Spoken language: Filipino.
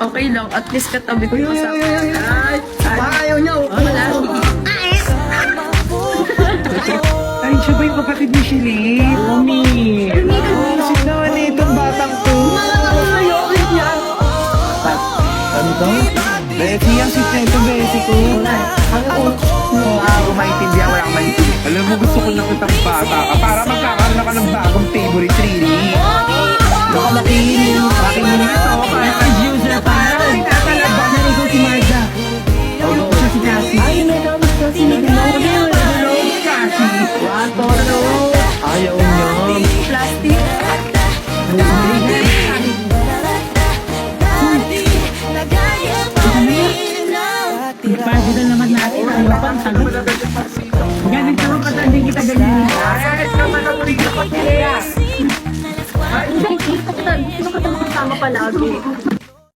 Okay lang, at least katabi ko pa sa... Ayaw niya. Wala. Ay, siya ba yung kapatid ni Shirley? Mami. Sino naman itong batang to? Ano to? Besi, ang sikreto, Besi ko. Ako maintindihan, wala akong maintindihan. Alam mo, gusto ko na kitang bata ka para magkakaroon ka ng bagong favorite really. Baka makinig. Makinig ito, para sa user pa. Tatalaba na ikaw si Marja. Ano ko siya si Cassie? Ay, nalaman ka si Cassie. Ano? Ayaw niya. Plastic. Pagpagod naman natin ang lapang sagot. Ganit ka pa hindi kita ganyan. Sino ka tama palagi?